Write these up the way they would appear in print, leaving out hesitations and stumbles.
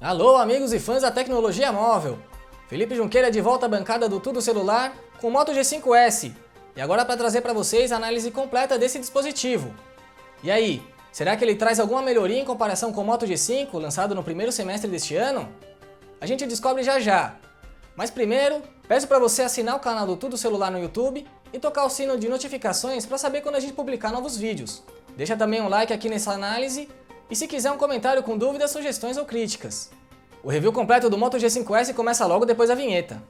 Alô, amigos e fãs da tecnologia móvel! Felipe Junqueira de volta à bancada do Tudo Celular com o Moto G5S. E agora para trazer para vocês a análise completa desse dispositivo. E aí, será que ele traz alguma melhoria em comparação com o Moto G5, lançado no primeiro semestre deste ano? A gente descobre já já. Mas primeiro, peço para você assinar o canal do Tudo Celular no YouTube e tocar o sino de notificações para saber quando a gente publicar novos vídeos. Deixa também um like aqui nessa análise e se quiser um comentário com dúvidas, sugestões ou críticas. O review completo do Moto G5S começa logo depois da vinheta.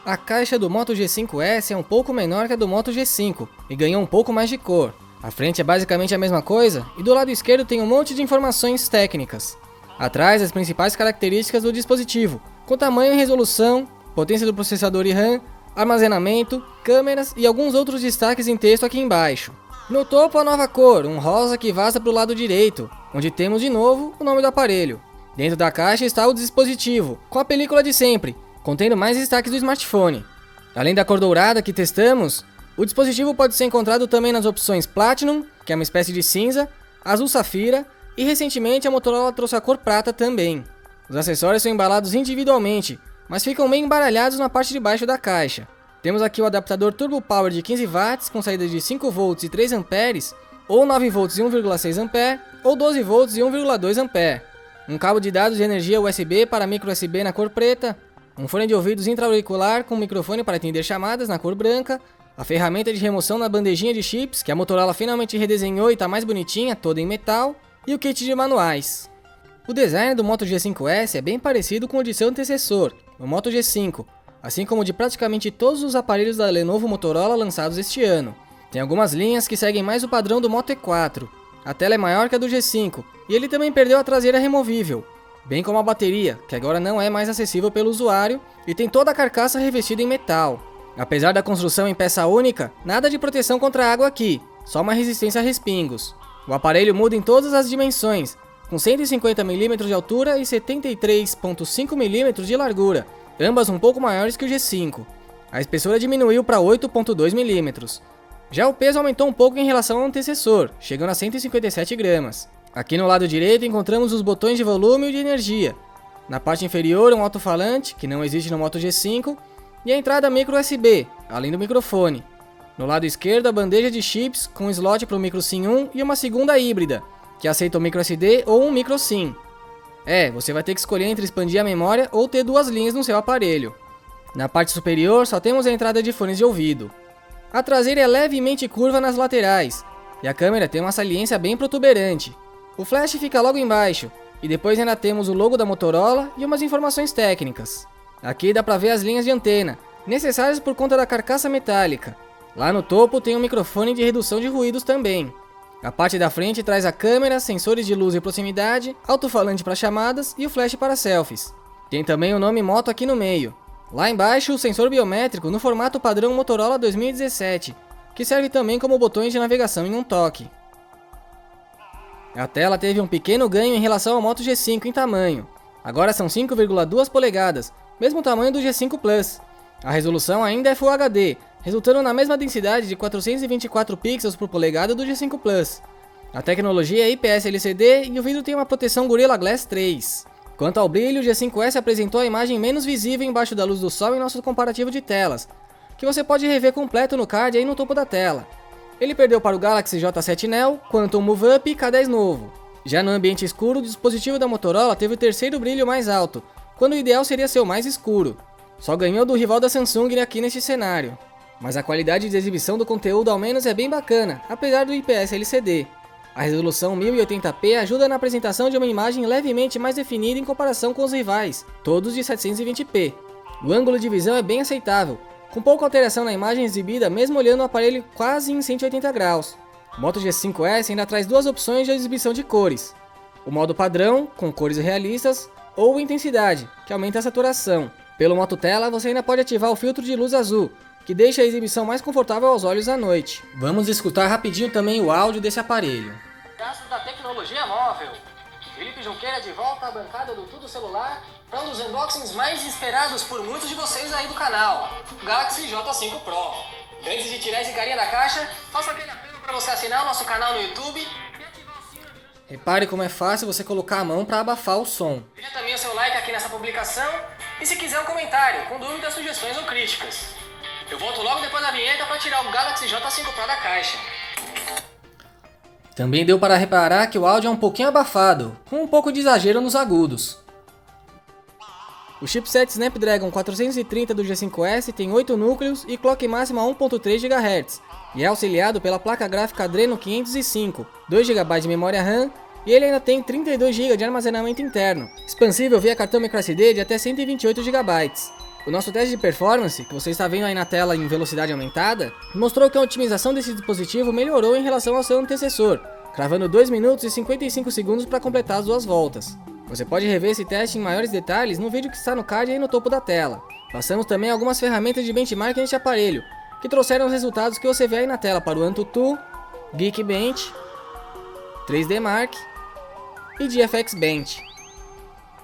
A caixa do Moto G5S é um pouco menor que a do Moto G5 e ganhou um pouco mais de cor. A frente é basicamente a mesma coisa e do lado esquerdo tem um monte de informações técnicas. Atrás, as principais características do dispositivo, com tamanho e resolução, potência do processador e RAM, armazenamento, câmeras e alguns outros destaques em texto aqui embaixo. No topo, a nova cor, um rosa que vaza para o lado direito, onde temos de novo o nome do aparelho. Dentro da caixa está o dispositivo, com a película de sempre, contendo mais destaques do smartphone. Além da cor dourada que testamos, o dispositivo pode ser encontrado também nas opções Platinum, que é uma espécie de cinza, azul safira, e recentemente a Motorola trouxe a cor prata também. Os acessórios são embalados individualmente, mas ficam bem embaralhados na parte de baixo da caixa. Temos aqui o adaptador Turbo Power de 15 watts com saída de 5 volts e 3 amperes, ou 9 volts e 1,6 ampere, ou 12 volts e 1,2 ampere. Um cabo de dados de energia USB para micro USB na cor preta, um fone de ouvidos intra-auricular com microfone para atender chamadas na cor branca, a ferramenta de remoção na bandejinha de chips, que a Motorola finalmente redesenhou e está mais bonitinha, toda em metal, e o kit de manuais. O design do Moto G5S é bem parecido com o de seu antecessor, o Moto G5, assim como de praticamente todos os aparelhos da Lenovo Motorola lançados este ano. Tem algumas linhas que seguem mais o padrão do Moto E4. A tela é maior que a do G5, e ele também perdeu a traseira removível, bem como a bateria, que agora não é mais acessível pelo usuário, e tem toda a carcaça revestida em metal. Apesar da construção em peça única, nada de proteção contra a água aqui, só uma resistência a respingos. O aparelho muda em todas as dimensões, com 150 mm de altura e 73,5 mm de largura, ambas um pouco maiores que o G5. A espessura diminuiu para 8,2 mm. Já o peso aumentou um pouco em relação ao antecessor, chegando a 157 gramas. Aqui no lado direito encontramos os botões de volume e de energia. Na parte inferior um alto-falante, que não existe no Moto G5, e a entrada micro USB, além do microfone. No lado esquerdo, a bandeja de chips com slot para o micro SIM 1 e uma segunda híbrida, que aceita o micro SD ou um micro SIM. Você vai ter que escolher entre expandir a memória ou ter duas linhas no seu aparelho. Na parte superior, só temos a entrada de fones de ouvido. A traseira é levemente curva nas laterais, e a câmera tem uma saliência bem protuberante. O flash fica logo embaixo, e depois ainda temos o logo da Motorola e umas informações técnicas. Aqui dá para ver as linhas de antena, necessárias por conta da carcaça metálica. Lá no topo tem um microfone de redução de ruídos também. A parte da frente traz a câmera, sensores de luz e proximidade, alto-falante para chamadas e o flash para selfies. Tem também o nome Moto aqui no meio. Lá embaixo o sensor biométrico no formato padrão Motorola 2017, que serve também como botões de navegação em um toque. A tela teve um pequeno ganho em relação ao Moto G5 em tamanho. Agora são 5,2 polegadas, mesmo tamanho do G5 Plus. A resolução ainda é Full HD, resultando na mesma densidade de 424 pixels por polegada do G5 Plus. A tecnologia é IPS LCD e o vidro tem uma proteção Gorilla Glass 3. Quanto ao brilho, o G5S apresentou a imagem menos visível embaixo da luz do sol em nosso comparativo de telas, que você pode rever completo no card aí no topo da tela. Ele perdeu para o Galaxy J7 Neo, Quantum Move Up e K10 novo. Já no ambiente escuro, o dispositivo da Motorola teve o terceiro brilho mais alto, quando o ideal seria ser o mais escuro. Só ganhou do rival da Samsung aqui neste cenário. Mas a qualidade de exibição do conteúdo ao menos é bem bacana, apesar do IPS LCD. A resolução 1080p ajuda na apresentação de uma imagem levemente mais definida em comparação com os rivais, todos de 720p. O ângulo de visão é bem aceitável, com pouca alteração na imagem exibida mesmo olhando o aparelho quase em 180 graus. O Moto G5S ainda traz duas opções de exibição de cores. O modo padrão, com cores realistas, ou intensidade, que aumenta a saturação. Pelo Moto Tela você ainda pode ativar o filtro de luz azul, que deixa a exibição mais confortável aos olhos à noite. Vamos escutar rapidinho também o áudio desse aparelho. Graças da tecnologia móvel. Felipe Junqueira de volta à bancada do Tudo Celular para um dos unboxings mais esperados por muitos de vocês aí do canal, o Galaxy J5 Pro. Antes de tirar esse carinha da caixa, faço aquele apelo para você assinar o nosso canal no YouTube. Repare como é fácil você colocar a mão para abafar o som. Deixa também o seu like aqui nessa publicação e se quiser um comentário com dúvidas, sugestões ou críticas. Eu volto logo depois da vinheta para tirar o Galaxy J5 Pro da caixa. Também deu para reparar que o áudio é um pouquinho abafado, com um pouco de exagero nos agudos. O chipset Snapdragon 430 do G5S tem 8 núcleos e clock máxima 1.3 GHz, e é auxiliado pela placa gráfica Adreno 505, 2 GB de memória RAM, e ele ainda tem 32 GB de armazenamento interno, expansível via cartão microSD de até 128 GB. O nosso teste de performance, que você está vendo aí na tela em velocidade aumentada, mostrou que a otimização desse dispositivo melhorou em relação ao seu antecessor, cravando 2 minutos e 55 segundos para completar as 2 voltas. Você pode rever esse teste em maiores detalhes no vídeo que está no card aí no topo da tela. Passamos também algumas ferramentas de benchmark neste aparelho, que trouxeram os resultados que você vê aí na tela para o AnTuTu, Geekbench, 3D Mark e GFX Bench.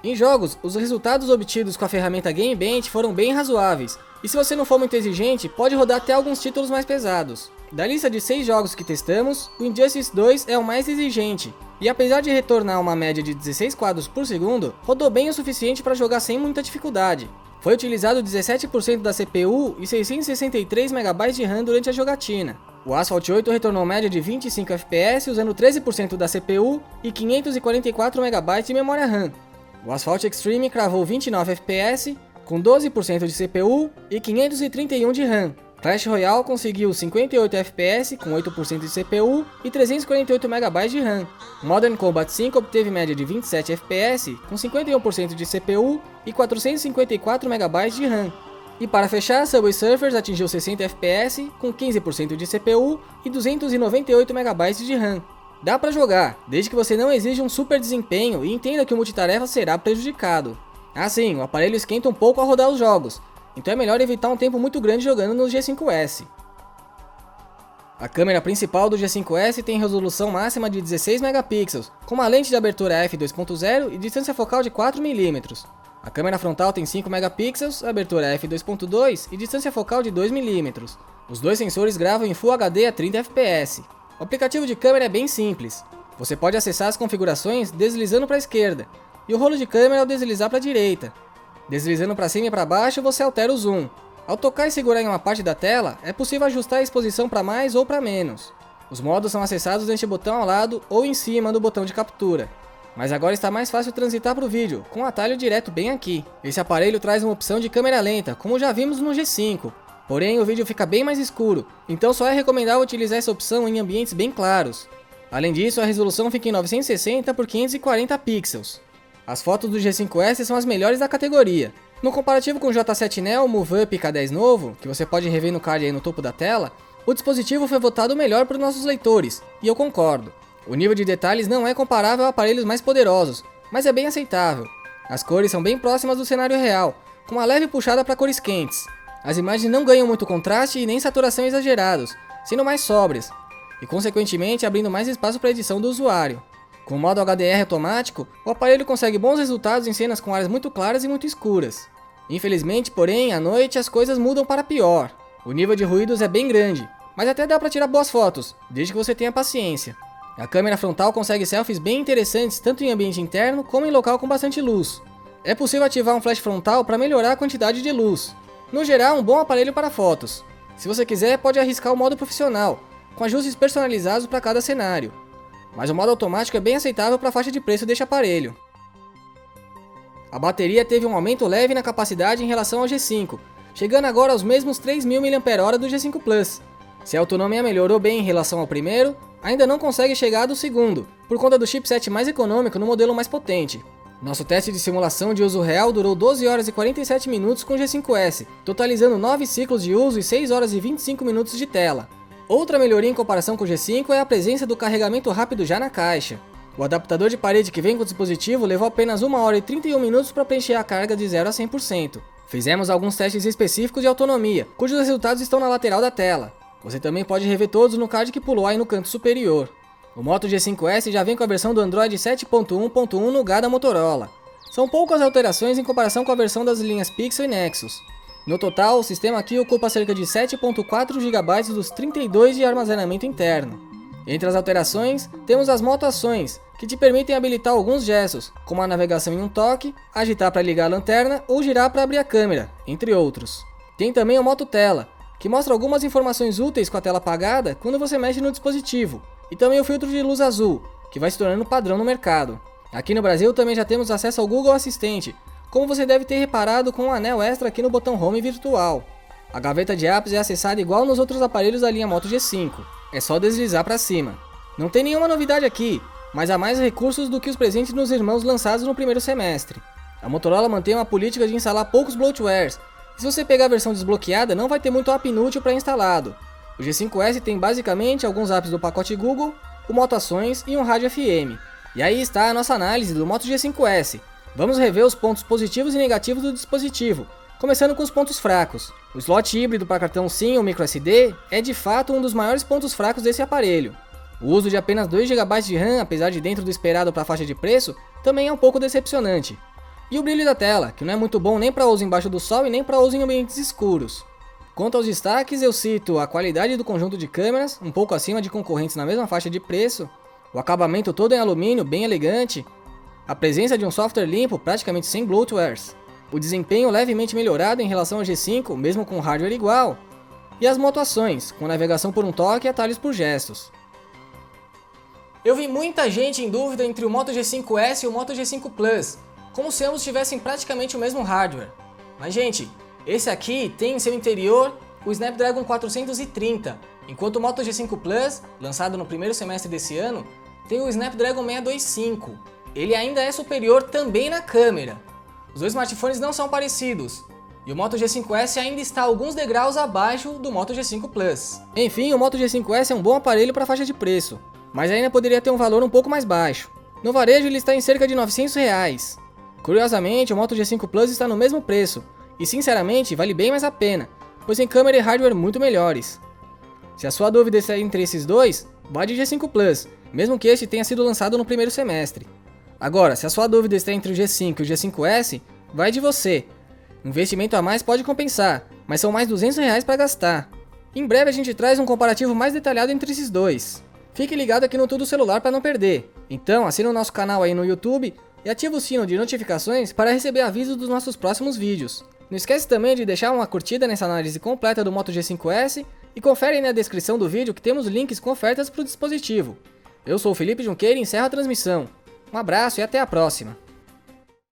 Em jogos, os resultados obtidos com a ferramenta Geekbench foram bem razoáveis, e se você não for muito exigente, pode rodar até alguns títulos mais pesados. Da lista de 6 jogos que testamos, o Injustice 2 é o mais exigente, e apesar de retornar uma média de 16 quadros por segundo, rodou bem o suficiente para jogar sem muita dificuldade. Foi utilizado 17% da CPU e 663 MB de RAM durante a jogatina. O Asphalt 8 retornou média de 25 FPS usando 13% da CPU e 544 MB de memória RAM. O Asphalt Extreme cravou 29 FPS, com 12% de CPU e 531 de RAM. Clash Royale conseguiu 58 FPS, com 8% de CPU e 348 MB de RAM. Modern Combat 5 obteve média de 27 FPS, com 51% de CPU e 454 MB de RAM. E para fechar, Subway Surfers atingiu 60 FPS, com 15% de CPU e 298 MB de RAM. Dá pra jogar, desde que você não exija um super desempenho e entenda que o multitarefa será prejudicado. Assim, o aparelho esquenta um pouco ao rodar os jogos, então é melhor evitar um tempo muito grande jogando no G5S. A câmera principal do G5S tem resolução máxima de 16 megapixels, com uma lente de abertura f2.0 e distância focal de 4mm. A câmera frontal tem 5 megapixels, abertura f2.2 e distância focal de 2mm. Os dois sensores gravam em Full HD a 30 fps. O aplicativo de câmera é bem simples. Você pode acessar as configurações deslizando para a esquerda, e o rolo de câmera ao deslizar para a direita. Deslizando para cima e para baixo, você altera o zoom. Ao tocar e segurar em uma parte da tela, é possível ajustar a exposição para mais ou para menos. Os modos são acessados neste botão ao lado ou em cima do botão de captura. Mas agora está mais fácil transitar para o vídeo, com um atalho direto bem aqui. Esse aparelho traz uma opção de câmera lenta, como já vimos no G5. Porém, o vídeo fica bem mais escuro, então só é recomendável utilizar essa opção em ambientes bem claros. Além disso, a resolução fica em 960 por 540 pixels. As fotos do G5S são as melhores da categoria. No comparativo com o J7 Neo Move Up K10 novo, que você pode rever no card aí no topo da tela, o dispositivo foi votado melhor por nossos leitores, e eu concordo. O nível de detalhes não é comparável a aparelhos mais poderosos, mas é bem aceitável. As cores são bem próximas do cenário real, com uma leve puxada para cores quentes. As imagens não ganham muito contraste e nem saturação exagerados, sendo mais sóbrias, e consequentemente abrindo mais espaço para a edição do usuário. Com o modo HDR automático, o aparelho consegue bons resultados em cenas com áreas muito claras e muito escuras. Infelizmente, porém, à noite as coisas mudam para pior. O nível de ruídos é bem grande, mas até dá para tirar boas fotos, desde que você tenha paciência. A câmera frontal consegue selfies bem interessantes tanto em ambiente interno como em local com bastante luz. É possível ativar um flash frontal para melhorar a quantidade de luz. No geral, um bom aparelho para fotos. Se você quiser, pode arriscar o modo profissional, com ajustes personalizados para cada cenário. Mas o modo automático é bem aceitável para a faixa de preço deste aparelho. A bateria teve um aumento leve na capacidade em relação ao G5, chegando agora aos mesmos 3.000 mAh do G5 Plus. Se a autonomia melhorou bem em relação ao primeiro, ainda não consegue chegar do segundo, por conta do chipset mais econômico no modelo mais potente. Nosso teste de simulação de uso real durou 12 horas e 47 minutos com o G5S, totalizando 9 ciclos de uso e 6 horas e 25 minutos de tela. Outra melhoria em comparação com o G5 é a presença do carregamento rápido já na caixa. O adaptador de parede que vem com o dispositivo levou apenas 1 hora e 31 minutos para preencher a carga de 0 a 100%. Fizemos alguns testes específicos de autonomia, cujos resultados estão na lateral da tela. Você também pode rever todos no card que pulou aí no canto superior. O Moto G5S já vem com a versão do Android 7.1.1 no Nougat da Motorola. São poucas alterações em comparação com a versão das linhas Pixel e Nexus. No total, o sistema aqui ocupa cerca de 7.4 GB dos 32 de armazenamento interno. Entre as alterações, temos as motoações, que te permitem habilitar alguns gestos, como a navegação em um toque, agitar para ligar a lanterna ou girar para abrir a câmera, entre outros. Tem também o Moto Tela, que mostra algumas informações úteis com a tela apagada quando você mexe no dispositivo, e também o filtro de luz azul, que vai se tornando padrão no mercado. Aqui no Brasil também já temos acesso ao Google Assistente, como você deve ter reparado com um anel extra aqui no botão Home virtual. A gaveta de apps é acessada igual nos outros aparelhos da linha Moto G5, é só deslizar para cima. Não tem nenhuma novidade aqui, mas há mais recursos do que os presentes nos irmãos lançados no primeiro semestre. A Motorola mantém uma política de instalar poucos bloatwares, e se você pegar a versão desbloqueada não vai ter muito app inútil pré-instalado. O G5S tem basicamente alguns apps do pacote Google, o Moto Ações e um rádio FM. E aí está a nossa análise do Moto G5S. Vamos rever os pontos positivos e negativos do dispositivo, começando com os pontos fracos. O slot híbrido para cartão SIM ou microSD é de fato um dos maiores pontos fracos desse aparelho. O uso de apenas 2 GB de RAM, apesar de dentro do esperado para a faixa de preço, também é um pouco decepcionante. E o brilho da tela, que não é muito bom nem para uso embaixo do sol e nem para uso em ambientes escuros. Quanto aos destaques, eu cito a qualidade do conjunto de câmeras, um pouco acima de concorrentes na mesma faixa de preço, o acabamento todo em alumínio, bem elegante, a presença de um software limpo, praticamente sem bloatwares, o desempenho levemente melhorado em relação ao G5, mesmo com hardware igual, e as motoações, com navegação por um toque e atalhos por gestos. Eu vi muita gente em dúvida entre o Moto G5S e o Moto G5 Plus, como se ambos tivessem praticamente o mesmo hardware. Mas gente, esse aqui tem em seu interior o Snapdragon 430, enquanto o Moto G5 Plus, lançado no primeiro semestre desse ano, tem o Snapdragon 625. Ele ainda é superior também na câmera. Os dois smartphones não são parecidos, e o Moto G5S ainda está alguns degraus abaixo do Moto G5 Plus. Enfim, o Moto G5S é um bom aparelho para a faixa de preço, mas ainda poderia ter um valor um pouco mais baixo. No varejo ele está em cerca de R$900. Curiosamente, o Moto G5 Plus está no mesmo preço, e sinceramente vale bem mais a pena, pois tem câmera e hardware muito melhores. Se a sua dúvida está entre esses dois, vá de G5 Plus, mesmo que este tenha sido lançado no primeiro semestre. Agora, se a sua dúvida está entre o G5 e o G5S, vai de você. Um investimento a mais pode compensar, mas são mais R$200 para gastar. Em breve a gente traz um comparativo mais detalhado entre esses dois. Fique ligado aqui no Tudo Celular para não perder. Então assine o nosso canal aí no YouTube e ative o sino de notificações para receber avisos dos nossos próximos vídeos. Não esquece também de deixar uma curtida nessa análise completa do Moto G5S e confere aí na descrição do vídeo que temos links com ofertas para o dispositivo. Eu sou o Felipe Junqueira e encerro a transmissão. Um abraço e até a próxima!